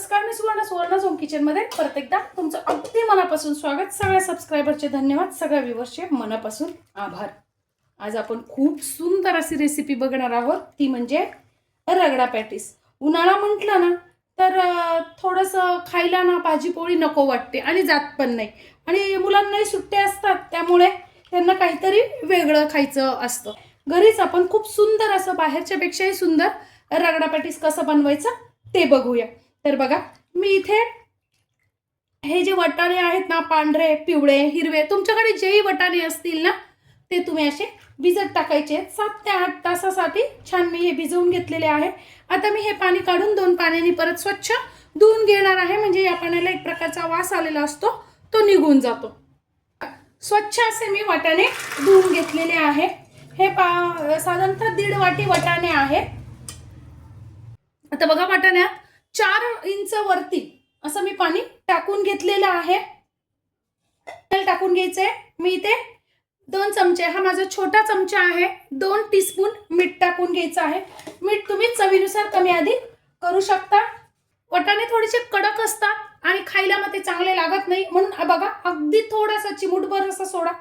नमस्कार, मी सुवर्ण zone kitchen मध्ये परत एकदा तुमचं अगदी मनापासून स्वागत. सगळ्या सबस्क्रायबरचे धन्यवाद, सगळ्या व्ह्यूअर्सचे मनापासून आभार. आज आपण खूप सुंदर अशी रेसिपी बघणार आहोत, ती म्हणजे रगडा पॅटीस. उन्हाळा म्हटलं ना तर थोडंसं खायला ना भाजी पोळी नको वाटते आणि जात पण नाही, आणि मुलांनाही सुट्ट्या असतात त्यामुळे त्यांना काहीतरी वेगळं खायचं असतं. घरीच आपण खूप सुंदर असं, बाहेरच्या पेक्षाही सुंदर रगडा पॅटीस कसं बनवायचं ते बघूया. तर बघा, मी इथे हे जे वाटाणे आहेत ना, पांढरे, पिवळे, हिरवे, तुमच्याकडे जेही वाटाणे असतील ना ते तुम्ही असे भिजत टाकायचे. 7 ते 8 तासासाठी छान मी हे भिजवून घेतलेले आहे. आता मी हे पाणी काढून 2 पाण्याने परत स्वच्छ धुवून घेणार आहे, म्हणजे या पाण्याला एक प्रकारचा वास आलेला असतो तो निघून जातो. स्वच्छ असे मी वाटाणे धुवून घेतलेले आहे. हे साधारणतः 1.5 वाटी वाटाणे आहे. आता बघा, वाटाण्यात 4 इंच वरती असं मी पाणी टाकून घेतलेलं आहे. टाकून घ्यायचंय. मी इथे 2 चमचे, हा माझा छोटा चमचा आहे, 2 टीस्पून मीठ टाकून घ्यायचं आहे. मीठ तुम्ही चवीनुसार कमी अधिक करू शकता. वाटाणे थोडेसे कडक असतात आणि खायला मग ते चांगले लागत नाही, म्हणून बघा अगदी थोडासा चिमूटभर असा सोडा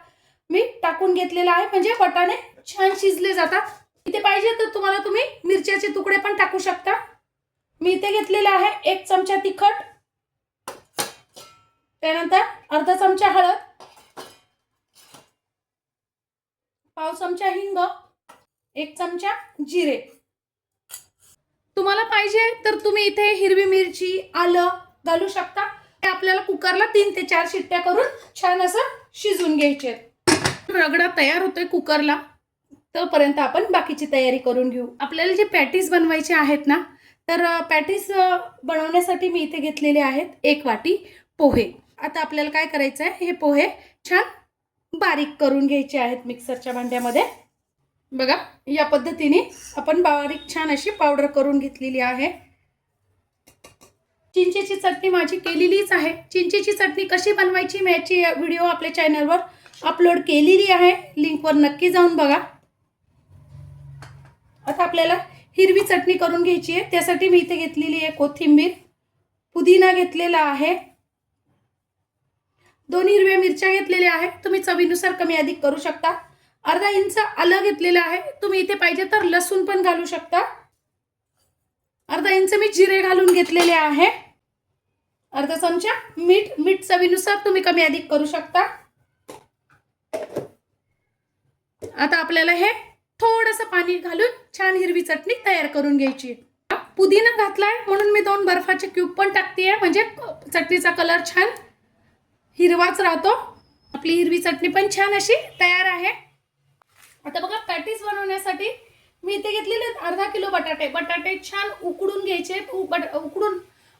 मी टाकून घेतलेला आहे, म्हणजे वाटाणे छान शिजले जातात. इथे पाहिजे तर तुम्ही मिरच्याचे तुकडे पण टाकू शकता. मी इथे घेतलेला आहे 1 चमचा तिखट, त्यानंतर अर्धा चमचा हळद, पाव चमचा हिंग, 1 चमचा जिरे. तुम्हाला पाहिजे तर तुम्ही इथे हिरवी मिरची, आलं घालू शकता. आपल्याला कुकरला 3 ते 4 शिट्ट्या करून छान असं शिजून घ्यायचे. रगडा तयार होतोय कुकरला, तोपर्यंत आपण बाकीची तयारी करून घेऊ. आपल्याला जे पॅटीस बनवायचे आहेत ना, तर पॅटीस बनवण्यासाठी मी इथे घेतलेले आहेत 1 वाटी पोहे. आता आपल्याला काय करायचं आहे, हे पोहे छान बारीक करून घ्यायचे आहेत मिक्सरच्या भांड्यामध्ये. बघा, या पद्धतीने आपण बारीक छान अशी पावडर करून घेतलेली आहे. चिंचेची चटणी माझी केलेलीच आहे. चिंचेची चटणी कशी बनवायची मी याची व्हिडिओ आपल्या चॅनलवर अपलोड केलेली आहे, लिंकवर नक्की जाऊन बघा. आता आपल्याला हिरवी चटणी करून घ्यायची आहे. त्यासाठी मी इथे घेतलेली आहे कोथिंबीर, पुदिना घेतलेला आहे, 2 हिरव्या मिरच्या घेतलेल्या आहे, तुम्ही चवीनुसार कमी अधिक करू शकता. अर्धा इंच आलं घेतलेलं आहे, तुम्ही इथे पाहिजे तर लसूण पण घालू शकता. अर्धा इंच मी जिरे घालून घेतलेले आहे. अर्धा चमचा मीठ चवीनुसार तुम्ही कमी अधिक करू शकता. आता आपल्याला हे थोडंसं पाणी घालून छान हिरवी चटणी तयार करून घ्यायची. पुदिना घातलाय म्हणून मी 2 बर्फाचे क्यूब पण टाकतेय, म्हणजे चटणीचा कलर छान हिरवाच राहतो. आपली हिरवी चटणी पण छान अशी तयार आहे. आता बघा, पॅटीस बनवण्यासाठी मी इथे घेतलेले अर्धा किलो बटाटे. बटाटे छान उकडून घ्यायचे.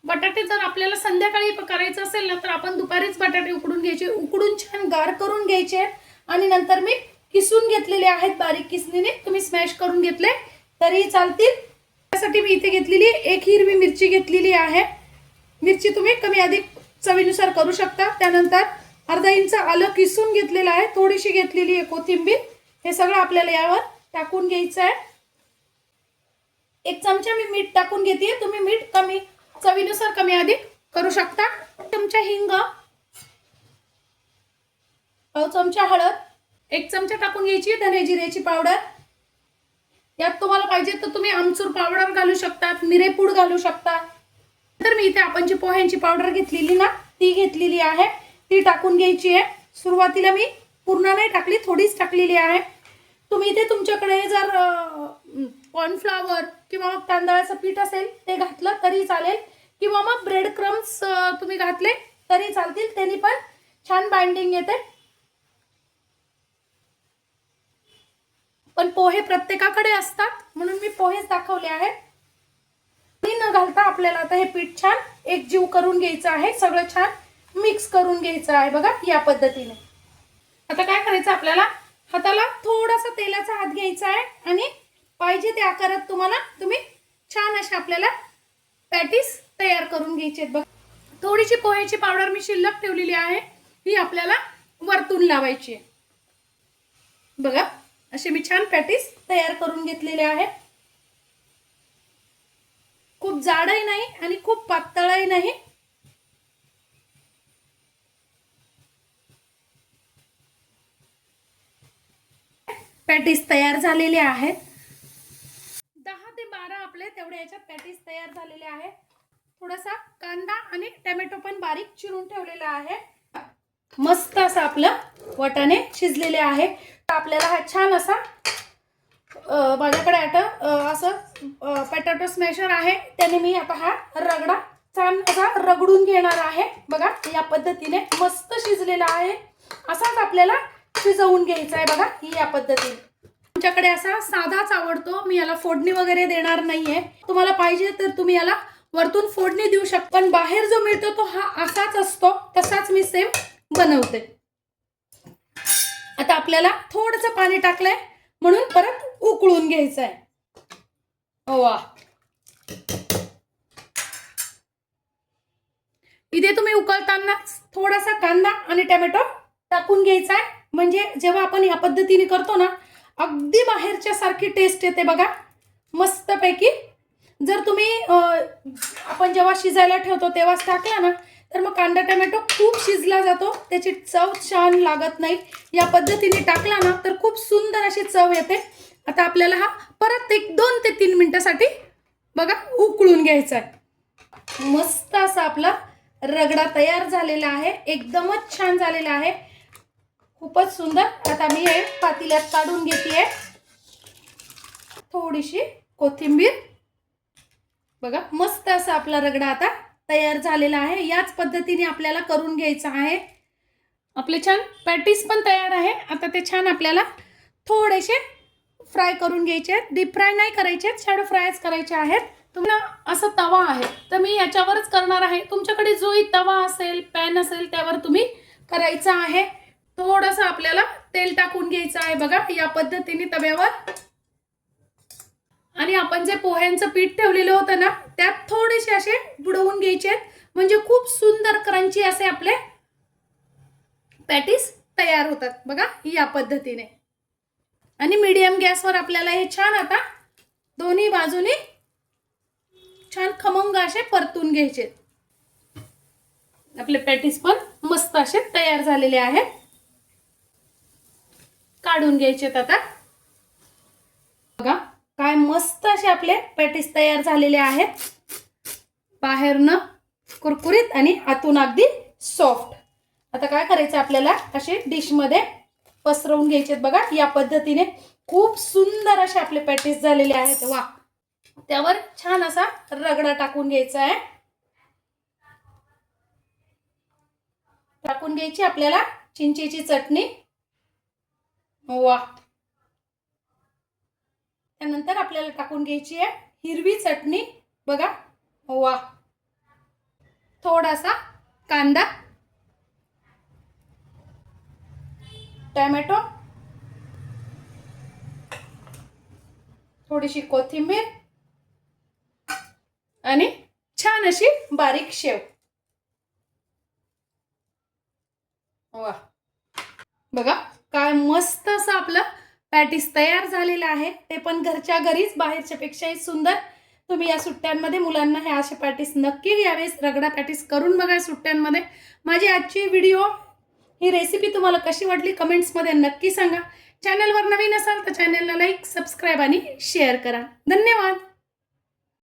बटाटे जर आपल्याला संध्याकाळी करायचं असेल ना, तर आपण दुपारीच बटाटे उकडून घ्यायचे. उकडून छान गार करून घ्यायचे आणि नंतर मी किसून घेतलेले आहेत बारीक किसणीने. तुम्ही स्मॅश करून घेतले तरी चालतील. त्यासाठी मी इथे घेतलेली 1 हिरवी मिरची घेतलेली आहे. मिरची तुम्ही कमी अधिक चवीनुसार करू शकता. त्यानंतर अर्धा इंच आलं किसून घेतलेलं आहे, थोडीशी घेतलेली आहे कोथिंबीर. हे सगळं आपल्याला यावर टाकून घ्यायचं आहे. 1 चमचा मी मीठ टाकून घेते. तुम्ही मीठ कमी चवीनुसार कमी अधिक करू शकता. 1 चमचा हिंग, पाव चमचा हळद, 1 चमचा टाकून घ्यायची धने जिऱ्याची पावडर. यात तुम्हाला पाहिजे तर तुम्ही आमचूर पावडर घालू शकता, मिरेपूड घालू शकता. तर मी इथे आपण जी पोह्यांची पावडर घेतलेली ना, ती घेतलेली आहे, ती टाकून घ्यायची आहे. सुरुवातीला मी पूर्ण नाही टाकली, थोडीच टाकलेली आहे. तुम्ही इथे तुमच्याकडे जर कॉर्नफ्लॉवर किंवा तांदळाचं पीठ असेल ते घातलं तरी चालेल, किंवा मग ब्रेड क्रम्स तुम्ही घातले तरी चालतील, त्यांनी पण छान बाइंडिंग येते. पण पोहे प्रत्येकाकडे असतात म्हणून मी पोहेच दाखवले आहेत. न घालता आपल्याला आता हे पीठ छान एकजीव करून घ्यायचं आहे, सगळं छान मिक्स करून घ्यायचं आहे. बघा, या पद्धतीने. आता काय करायचं, आपल्याला हाताला थोडासा तेलाचा हात घ्यायचा आहे आणि पाहिजे त्या आकारात तुम्ही छान अशा आपल्याला पॅटीस तयार करून घ्यायचे आहेत. बघा, थोडीशी पोह्याची पावडर मी शिल्लक ठेवलेली आहे, ही आपल्याला वरतून लावायची आहे. बघा, असे मी छान पॅटीस तयार करून घेतलेले आहे. खूप जाडही नाही आणि खूप पातळही नाही. नाही. पॅटीस तयार झालेले आहेत. 10 ते 12 आपले तेवढे याच्यात पॅटीस तयार झालेले आहेत. थोडासा कांदा आणि टोमॅटो पण बारीक चिरून ठेवलेला आहे. मस्त असं आपलं वाटाणे शिजलेले आहे. आपल्याला हा छान असा माझ्याकडे आता असं पॅटॅटो स्मॅशर आहे, त्याने मी आता हा रगडा छान असा रगडून घेणार आहे. बघा या पद्धतीने मस्त शिजलेला आहे. असाच आपल्याला शिजवून घ्यायचा आहे. बघा या पद्धतीने. तुमच्याकडे असा साधाच आवडतो, मी याला फोडणी वगैरे देणार नाहीये. तुम्हाला पाहिजे तर तुम्ही याला वरतून फोडणी देऊ शकता, पण बाहेर जो मिळतो तो हा असाच असतो, तसाच मी सेम बनवते. आता आपल्याला थोडंसं पाणी टाकलंय म्हणून परत उकळून घ्यायचं आहे. वा, इथे तुम्ही उकळताना थोडासा कांदा आणि टोमॅटो टाकून घ्यायचा आहे, म्हणजे जेव्हा आपण या पद्धतीने करतो ना, अगदी बाहेरच्या सारखी टेस्ट येते बघा मस्तपैकी. जर तुम्ही आपण जेव्हा शिजायला ठेवतो तेव्हाच टाकला ना, तर मग कांदा टोमॅटो खूप शिजला जातो, त्याची चव छान लागत नाही. या पद्धतीने टाकला ना तर खूप सुंदर अशी चव येते. आता आपल्याला हा परत 2 ते 3 मिनिटासाठी बघा उकळून घ्यायचा आहे. मस्त असा आपला रगडा तयार झालेला आहे. एकदमच छान झालेला आहे, खूपच सुंदर. आता मी हे पातेल्यात काढून घेते. थोडीशी कोथिंबीर. बघा मस्त असा आपला रगडा आता तयार झालेला आहे. याच पद्धतीने आपल्याला करून घ्यायचा आहे. आपले छान पॅटीस पण तयार आहे. आता ते छान आपल्याला थोडेसे फ्राय करून घ्यायचे आहेत. डीप फ्राय नाही करायचे, शॅडो फ्रायच करायचे आहेत. तुम्हाला असं तवा आहे तर मी याच्यावरच करणार आहे. तुमच्याकडे जोही तवा असेल, पॅन असेल, त्यावर तुम्ही करायचं आहे. थोडंसं आपल्याला तेल टाकून घ्यायचं आहे बघा या पद्धतीने तव्यावर. आणि आपण जे पोह्यांचं पीठ ठेवलेलं होतं ना, त्यात थोडेसे असे बुडवून घ्यायचे, म्हणजे खूप सुंदर क्रंची असे आपले पॅटीस तयार होतात बघा या पद्धतीने. आणि मीडियम गॅसवर आपल्याला हे छान आता दोन्ही बाजूनी छान खमंग असे परतून घ्यायचे. आपले पॅटीस पण मस्त असे तयार झालेले आहेत. काढून घ्यायचेत आता. बघा काय मस्त असे आपले पॅटीस तयार झालेले आहेत. बाहेरनं कुरकुरीत आणि आतून अगदी सॉफ्ट. आता काय करायचं आपल्याला, असे डिश मध्ये पसरवून घ्यायचे बघा या पद्धतीने. खूप सुंदर असे आपले पॅटीस झालेले आहेत. वा, त्यावर छान असा रगडा टाकून घ्यायचा आहे. टाकून घ्यायची आपल्याला चिंचेची चटणी. वा, त्यानंतर आपल्याला टाकून घ्यायची आहे हिरवी चटणी बघा. वा, थोडासा कांदा, टोमॅटो, थोडीशी कोथिंबीर आणि छान अशी बारीक शेव. वा, बघा काय मस्त असं आपलं पॅटीस तयार झालेलं आहे. ते पण घरच्या घरीच, बाहेरच्या पेक्षाही सुंदर. तुम्ही या सुट्ट्यांमध्ये मुलांना हे असे पॅटीस नक्की यावेळेस रगडा पॅटीस करून बघा सुट्ट्यांमध्ये. माझी आजची व्हिडिओ ही रेसिपी तुम्हाला कशी वाटली कमेंट्समध्ये नक्की सांगा. चॅनलवर नवीन असाल तर चॅनलला लाईक, सबस्क्राईब आणि शेअर करा. धन्यवाद.